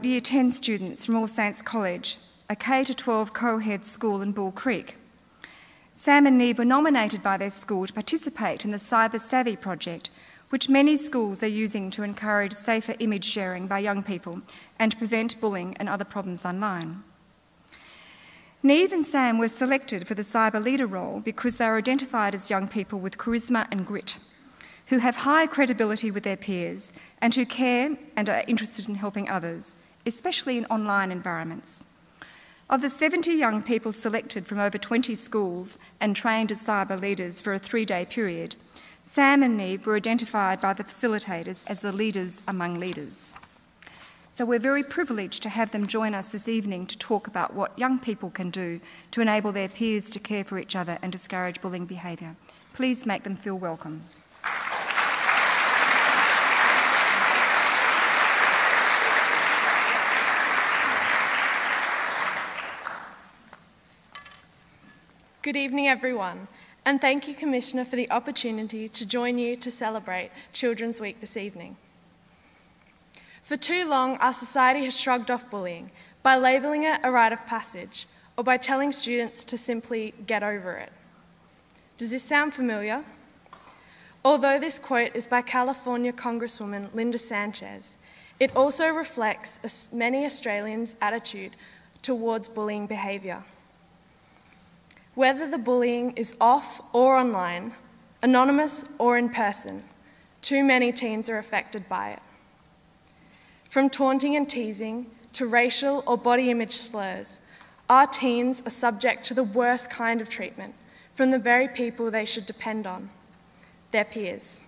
Year 10 students from All Saints College, a K-12 co-ed school in Bullcreek. Sam and Niamh were nominated by their school to participate in the Cyber Savvy project, which many schools are using to encourage safer image sharing by young people and to prevent bullying and other problems online. Niamh and Sam were selected for the cyber leader role because they are identified as young people with charisma and grit, who have high credibility with their peers and who care and are interested in helping others, especially in online environments. Of the 70 young people selected from over 20 schools and trained as cyber leaders for a 3-day period, Sam and Niamh were identified by the facilitators as the leaders among leaders. So we're very privileged to have them join us this evening to talk about what young people can do to enable their peers to care for each other and discourage bullying behaviour. Please make them feel welcome. Good evening, everyone, and thank you, Commissioner, for the opportunity to join you to celebrate Children's Week this evening. For too long, our society has shrugged off bullying by labelling it a rite of passage or by telling students to simply get over it. Does this sound familiar? Although this quote is by California Congresswoman Linda Sanchez, it also reflects many Australians' attitude towards bullying behaviour. Whether the bullying is off or online, anonymous or in person, too many teens are affected by it. From taunting and teasing to racial or body image slurs, our teens are subject to the worst kind of treatment from the very people they should depend on, their peers.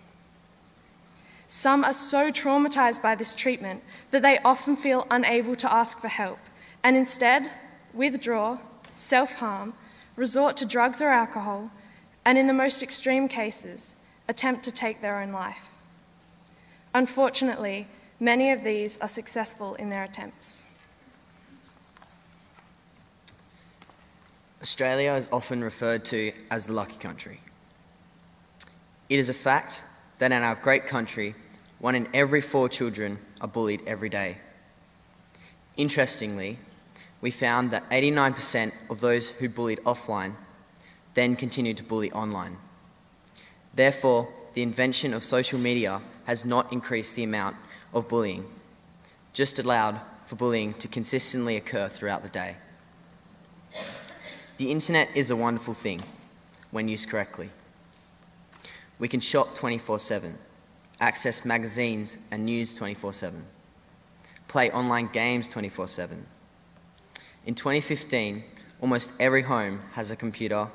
Some are so traumatised by this treatment that they often feel unable to ask for help and instead withdraw, self-harm, resort to drugs or alcohol, and in the most extreme cases, attempt to take their own life. Unfortunately, many of these are successful in their attempts. Australia is often referred to as the lucky country. It is a fact that in our great country, 1 in every 4 children are bullied every day. Interestingly, we found that 89% of those who bullied offline then continued to bully online. Therefore, the invention of social media has not increased the amount of bullying, just allowed for bullying to consistently occur throughout the day. The internet is a wonderful thing when used correctly. We can shop 24/7, access magazines and news 24/7, play online games 24/7. In 2015, almost every home has a computer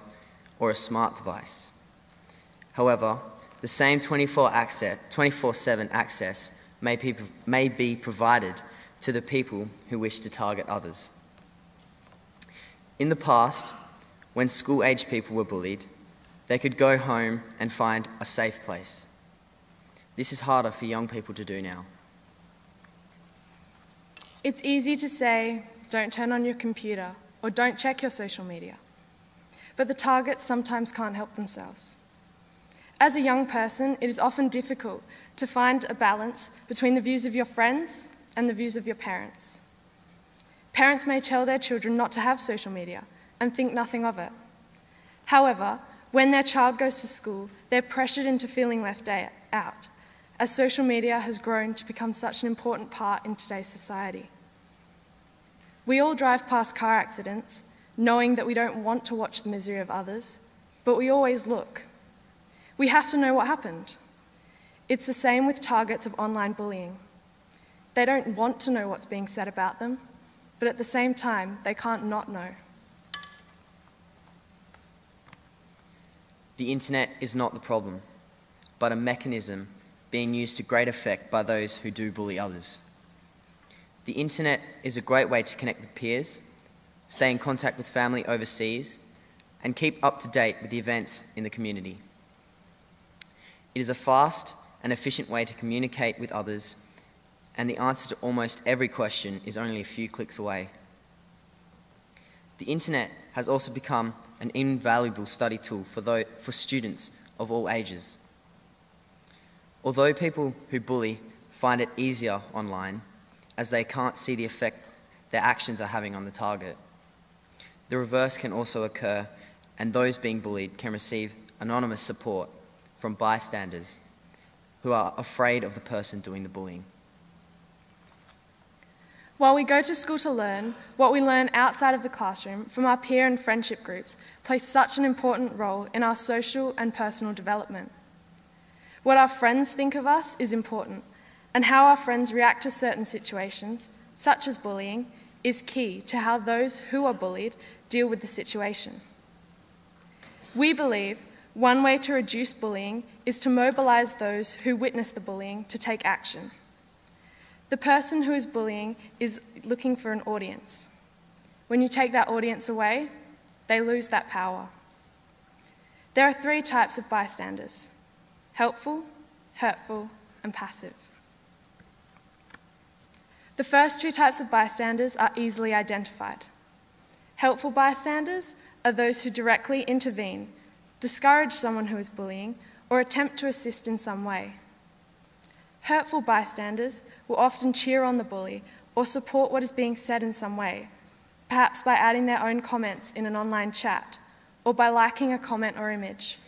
or a smart device. However, the same 24/7 access may be provided to the people who wish to target others. In the past, when school-age people were bullied, they could go home and find a safe place. This is harder for young people to do now. It's easy to say, don't turn on your computer or don't check your social media, but the targets sometimes can't help themselves. As a young person, it is often difficult to find a balance between the views of your friends and the views of your parents. Parents may tell their children not to have social media and think nothing of it. However, when their child goes to school, they're pressured into feeling left out, as social media has grown to become such an important part in today's society. We all drive past car accidents, knowing that we don't want to watch the misery of others, but we always look. We have to know what happened. It's the same with targets of online bullying. They don't want to know what's being said about them, but at the same time, they can't not know. The internet is not the problem, but a mechanism being used to great effect by those who do bully others. The internet is a great way to connect with peers, stay in contact with family overseas, and keep up to date with the events in the community. It is a fast and efficient way to communicate with others, and the answer to almost every question is only a few clicks away. The internet has also become an invaluable study tool for students of all ages. Although people who bully find it easier online, as they can't see the effect their actions are having on the target. The reverse can also occur, and those being bullied can receive anonymous support from bystanders who are afraid of the person doing the bullying. While we go to school to learn, what we learn outside of the classroom from our peer and friendship groups plays such an important role in our social and personal development. What our friends think of us is important, and how our friends react to certain situations, such as bullying, is key to how those who are bullied deal with the situation. We believe one way to reduce bullying is to mobilise those who witness the bullying to take action. The person who is bullying is looking for an audience. When you take that audience away, they lose that power. There are 3 types of bystanders: helpful, hurtful, and passive. The first 2 types of bystanders are easily identified. Helpful bystanders are those who directly intervene, discourage someone who is bullying, or attempt to assist in some way. Hurtful bystanders will often cheer on the bully or support what is being said in some way, perhaps by adding their own comments in an online chat or by liking a comment or image.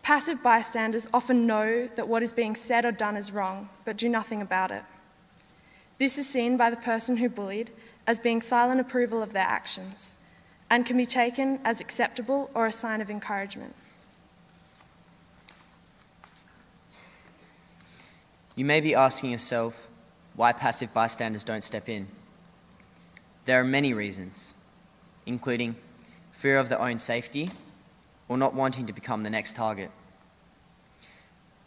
Passive bystanders often know that what is being said or done is wrong, but do nothing about it. This is seen by the person who bullied as being silent approval of their actions and can be taken as acceptable or a sign of encouragement. You may be asking yourself why passive bystanders don't step in. There are many reasons, including fear of their own safety or not wanting to become the next target.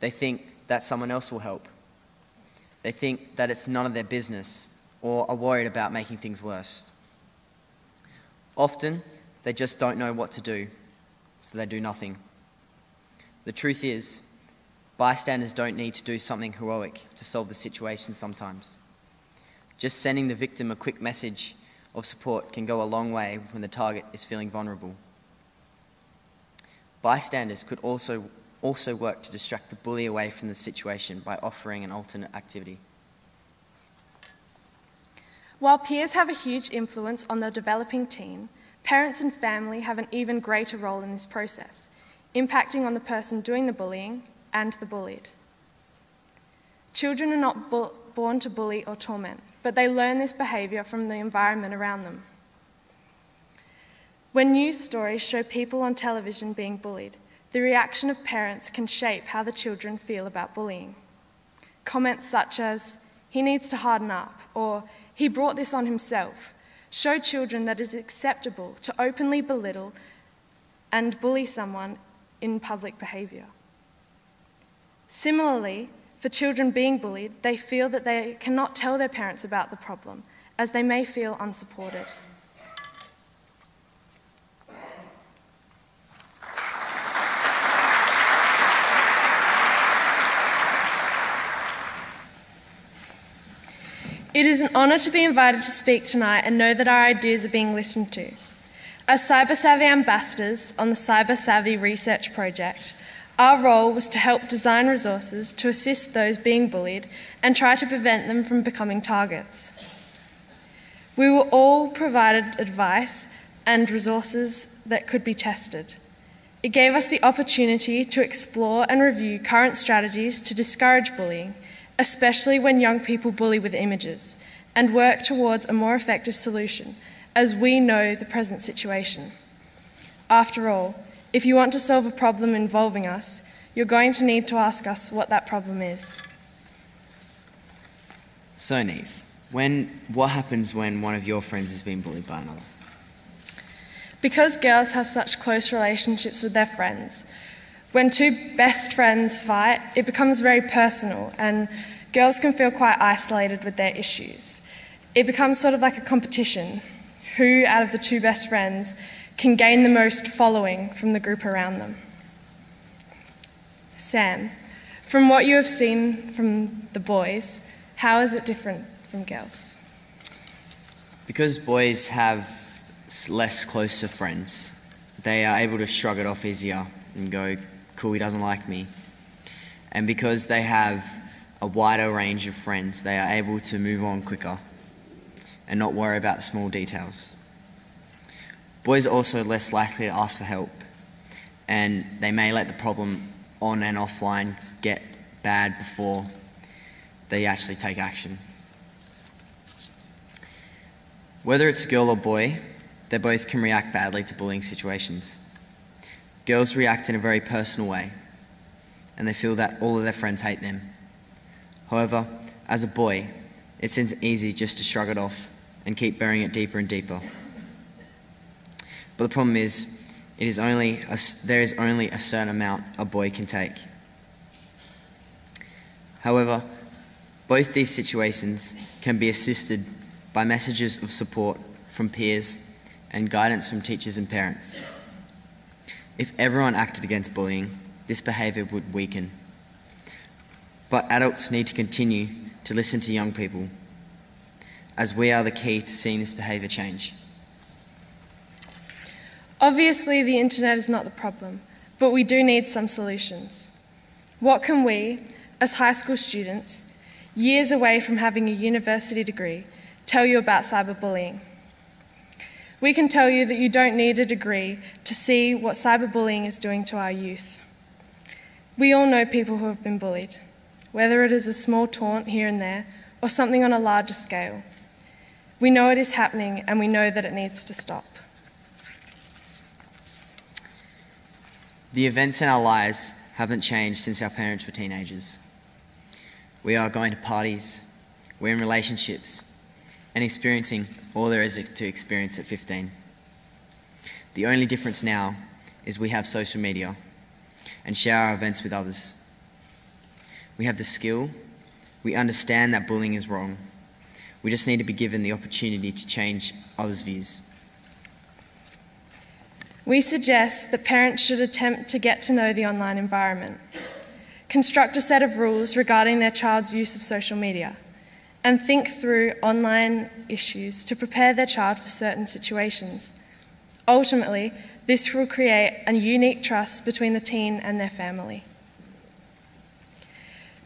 They think that someone else will help. They think that it's none of their business or are worried about making things worse. Often, they just don't know what to do, so they do nothing. The truth is, bystanders don't need to do something heroic to solve the situation sometimes. Just sending the victim a quick message of support can go a long way when the target is feeling vulnerable. Bystanders could also work to distract the bully away from the situation by offering an alternate activity. While peers have a huge influence on the developing teen, parents and family have an even greater role in this process, impacting on the person doing the bullying and the bullied. Children are not born to bully or torment, but they learn this behaviour from the environment around them. When news stories show people on television being bullied, the reaction of parents can shape how the children feel about bullying. Comments such as, "He needs to harden up," or "He brought this on himself," show children that it is acceptable to openly belittle and bully someone in public behaviour. Similarly, for children being bullied, they feel that they cannot tell their parents about the problem, as they may feel unsupported. It is an honour to be invited to speak tonight and know that our ideas are being listened to. As Cyber Savvy ambassadors on the Cyber Savvy research project, our role was to help design resources to assist those being bullied and try to prevent them from becoming targets. We were all provided advice and resources that could be tested. It gave us the opportunity to explore and review current strategies to discourage bullying, especially when young people bully with images, and work towards a more effective solution, as we know the present situation. After all, if you want to solve a problem involving us, you're going to need to ask us what that problem is. So, Niamh, what happens when one of your friends is being bullied by another? Because girls have such close relationships with their friends, when 2 best friends fight, it becomes very personal and girls can feel quite isolated with their issues. It becomes sort of like a competition. Who out of the 2 best friends can gain the most following from the group around them? Sam, from what you have seen from the boys, how is it different from girls? Because boys have less closer friends, they are able to shrug it off easier and go, "Cool, he doesn't like me." And because they have a wider range of friends, they are able to move on quicker and not worry about small details. Boys are also less likely to ask for help, and they may let the problem on and offline get bad before they actually take action. Whether it's a girl or boy, they both can react badly to bullying situations. Girls react in a very personal way, and they feel that all of their friends hate them. However, as a boy, it seems easy just to shrug it off and keep burying it deeper and deeper. But the problem is, there is only a certain amount a boy can take. However, both these situations can be assisted by messages of support from peers and guidance from teachers and parents. If everyone acted against bullying, this behaviour would weaken. But adults need to continue to listen to young people, as we are the key to seeing this behaviour change. Obviously, the internet is not the problem, but we do need some solutions. What can we, as high school students, years away from having a university degree, tell you about cyberbullying? We can tell you that you don't need a degree to see what cyberbullying is doing to our youth. We all know people who have been bullied, whether it is a small taunt here and there or something on a larger scale. We know it is happening, and we know that it needs to stop. The events in our lives haven't changed since our parents were teenagers. We are going to parties, we're in relationships, and experiencing all there is to experience at 15. The only difference now is we have social media and share our events with others. We have the skill, we understand that bullying is wrong. We just need to be given the opportunity to change others' views. We suggest that parents should attempt to get to know the online environment, construct a set of rules regarding their child's use of social media, and think through online issues to prepare their child for certain situations. Ultimately, this will create a unique trust between the teen and their family.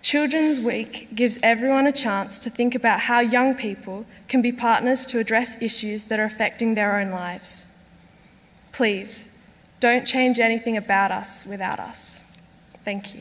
Children's Week gives everyone a chance to think about how young people can be partners to address issues that are affecting their own lives. Please, don't change anything about us without us. Thank you.